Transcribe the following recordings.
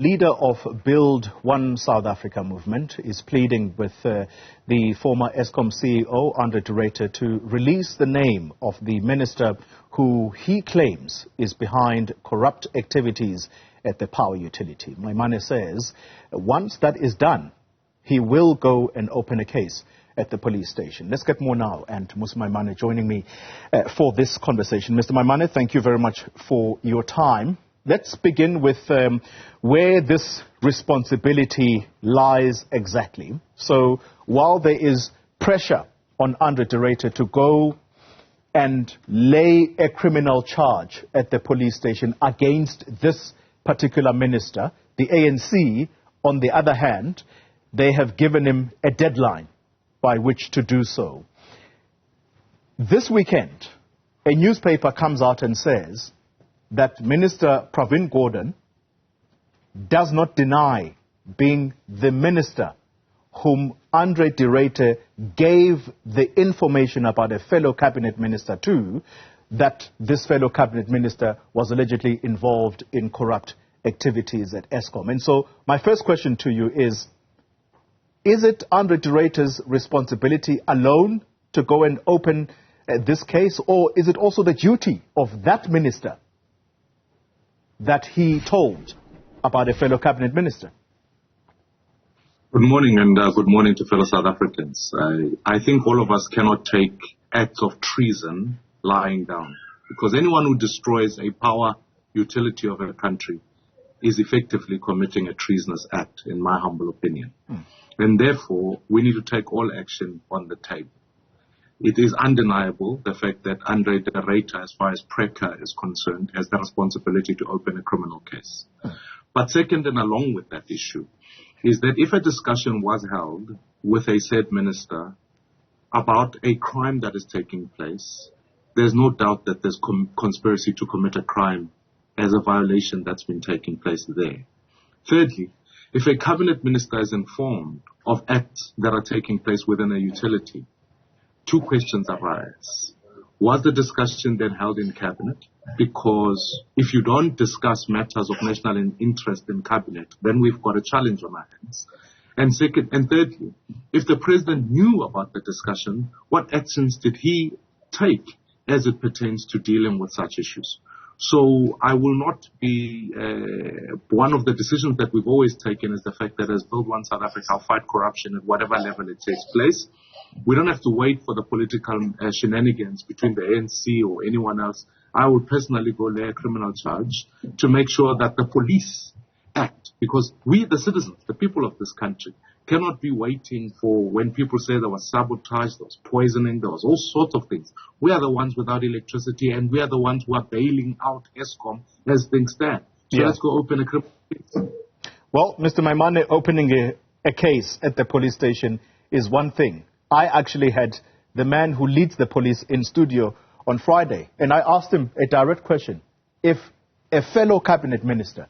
Leader of Build One South Africa movement is pleading with the former Eskom CEO, André Ruyter, to release the name of the minister who he claims is behind corrupt activities at the power utility. Maimane says once that is done, he will go and open a case at the police station. Let's get more now, and Mmusi Maimane joining me for this conversation. Mr. Maimane, thank you very much for your time. Let's begin with where this responsibility lies exactly. So while there is pressure on André Ruyter to go and lay a criminal charge at the police station against this particular minister, the ANC, on the other hand, they have given him a deadline by which to do so. This weekend, a newspaper comes out and says that Minister Pravin Gordhan does not deny being the minister whom André Ruyter gave the information about a fellow cabinet minister to, that this fellow cabinet minister was allegedly involved in corrupt activities at Eskom. And so my first question to you is it André Ruyter's responsibility alone to go and open this case, or is it also the duty of that minister that he told about a fellow cabinet minister? Good morning, and good morning to fellow South Africans. I think all of us cannot take acts of treason lying down, because anyone who destroys a power utility of a country is effectively committing a treasonous act, in my humble opinion. And therefore, we need to take all action on the table. It is undeniable, the fact that André Ruyter, as far as PRECA is concerned, has the responsibility to open a criminal case. But second, and along with that issue, is that if a discussion was held with a said minister about a crime that is taking place, there's no doubt that there's conspiracy to commit a crime as a violation that's been taking place there. Thirdly, if a cabinet minister is informed of acts that are taking place within a utility, two questions arise. Was the discussion then held in cabinet? Because if you don't discuss matters of national interest in cabinet, then we've got a challenge on our hands. And second, and thirdly, if the president knew about the discussion, what actions did he take as it pertains to dealing with such issues? So I will not be, one of the decisions that we've always taken is the fact that as Build One South Africa, I'll fight corruption at whatever level it takes place. We don't have to wait for the political shenanigans between the ANC or anyone else. I will personally go lay a criminal charge to make sure that the police act, because we, the citizens, the people of this country, cannot be waiting for when people say there was sabotage, there was poisoning, there was all sorts of things. We are the ones without electricity, and we are the ones who are bailing out Eskom as things stand. So let's go open a criminal case. Well, Mr. Maimane, opening a case at the police station is one thing. I actually had the man who leads the police in studio on Friday, and I asked him a direct question. If a fellow cabinet minister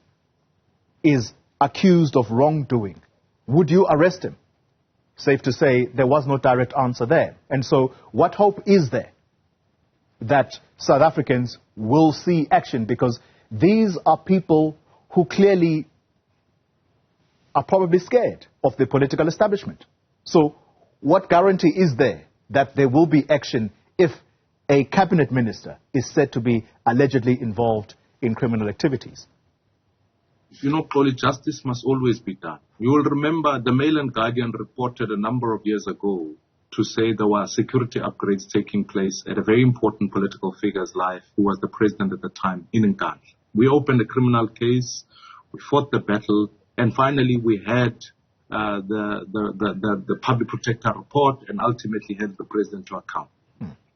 is accused of wrongdoing, would you arrest him? Safe to say there was no direct answer there. And so what hope is there that South Africans will see action? Because these are people who clearly are probably scared of the political establishment. So what guarantee is there that there will be action if a cabinet minister is said to be allegedly involved in criminal activities? You know, Polly, justice must always be done. You will remember the Mail and Guardian reported a number of years ago to say there were security upgrades taking place at a very important political figure's life, who was the president at the time, in Nkandla. We opened a criminal case, we fought the battle, and finally we had the public protector report and ultimately held the president to account.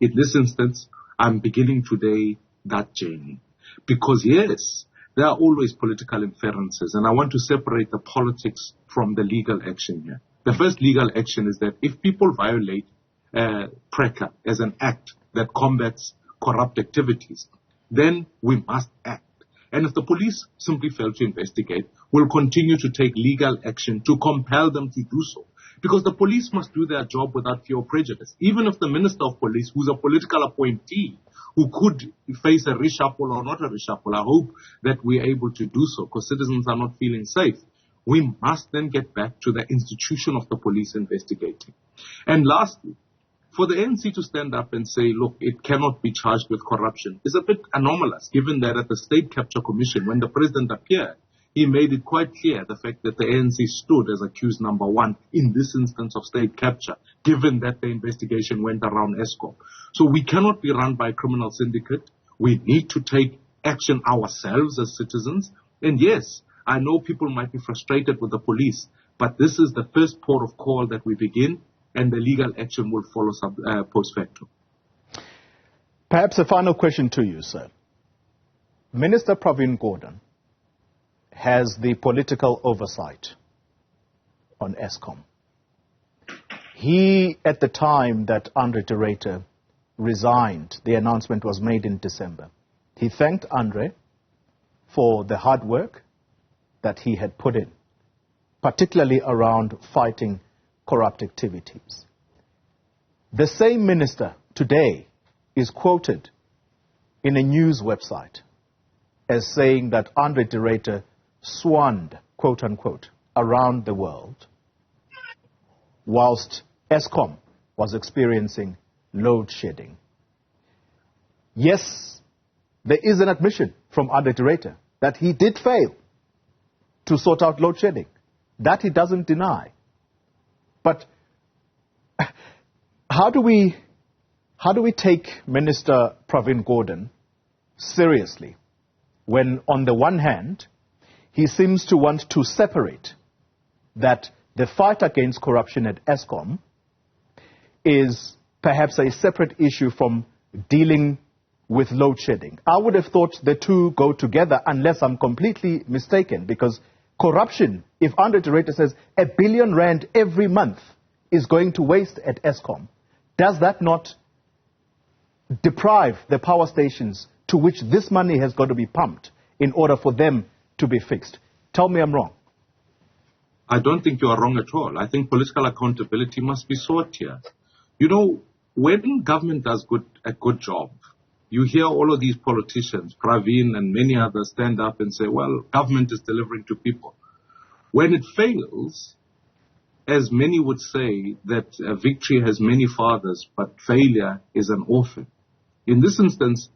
In this instance, I'm beginning today that journey. Because yes, there are always political inferences, and I want to separate the politics from the legal action here. The first legal action is that if people violate PRECA as an act that combats corrupt activities, then we must act. And if the police simply fail to investigate, we'll continue to take legal action to compel them to do so. Because the police must do their job without fear or prejudice. Even if the Minister of Police, who's a political appointee, who could face a reshuffle or not a reshuffle. I hope that we're able to do so because citizens are not feeling safe. We must then get back to the institution of the police investigating. And lastly, for the ANC to stand up and say, look, it cannot be charged with corruption is a bit anomalous, given that at the State Capture Commission, when the president appeared, he made it quite clear the fact that the ANC stood as accused number one in this instance of state capture, given that the investigation went around Eskom. So we cannot be run by a criminal syndicate. We need to take action ourselves as citizens. And yes, I know people might be frustrated with the police, but this is the first port of call that we begin, and the legal action will follow post facto. Perhaps a final question to you, sir. Minister Pravin Gordhan has the political oversight on Eskom. He, at the time that André de Ruyter resigned, the announcement was made in December. He thanked André for the hard work that he had put in, particularly around fighting corrupt activities. The same minister today is quoted in a news website as saying that André de Ruyter swanned, quote unquote, around the world whilst Eskom was experiencing load shedding. Yes, there is an admission from André de Ruyter that he did fail to sort out load shedding. That he doesn't deny. But how do we take Minister Pravin Gordhan seriously when, on the one hand, he seems to want to separate that the fight against corruption at Eskom is perhaps a separate issue from dealing with load shedding? I would have thought the two go together, unless I'm completely mistaken, because corruption, if André de Ruyter says R1 billion every month is going to waste at Eskom, does that not deprive the power stations to which this money has got to be pumped in order for them to be fixed? Tell me I'm wrong. I don't think you are wrong at all. I think political accountability must be sought here. You know, when government does a good job, you hear all of these politicians, Pravin and many others, stand up and say, well, government is delivering to people. When it fails, as many would say, that victory has many fathers, but failure is an orphan. In this instance,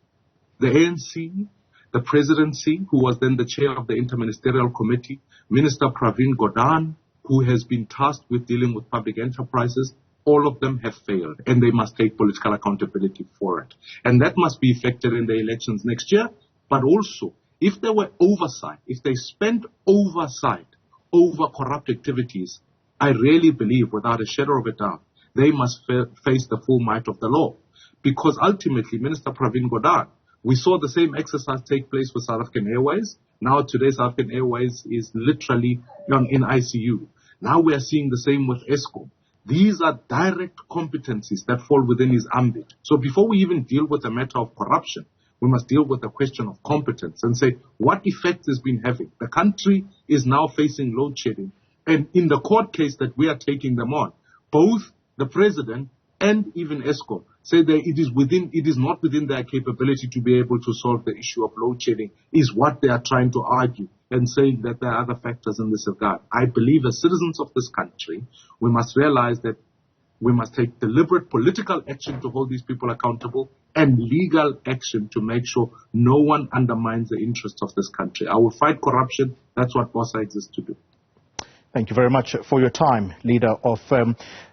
the ANC, the presidency, who was then the chair of the interministerial committee, Minister Pravin Gordhan, who has been tasked with dealing with public enterprises, all of them have failed, and they must take political accountability for it. And that must be effected in the elections next year. But also, if there were oversight, if they spent oversight over corrupt activities, I really believe, without a shadow of a doubt, they must face the full might of the law. Because ultimately, Minister Pravin Gordhan, we saw the same exercise take place with South African Airways. Now today, South African Airways is literally in ICU. Now we are seeing the same with Eskom. These are direct competencies that fall within his ambit. So before we even deal with the matter of corruption, we must deal with the question of competence and say, what effect has been having? The country is now facing load shedding. And in the court case that we are taking them on, both the president and even Eskom say that it is not within their capability to be able to solve the issue of load shedding, is what they are trying to argue, and saying that there are other factors in this regard. I believe as citizens of this country, we must realize that we must take deliberate political action to hold these people accountable and legal action to make sure no one undermines the interests of this country. I will fight corruption. That's what BOSA exists to do. Thank you very much for your time, leader of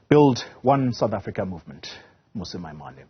Build One South Africa movement, Mmusi Maimane.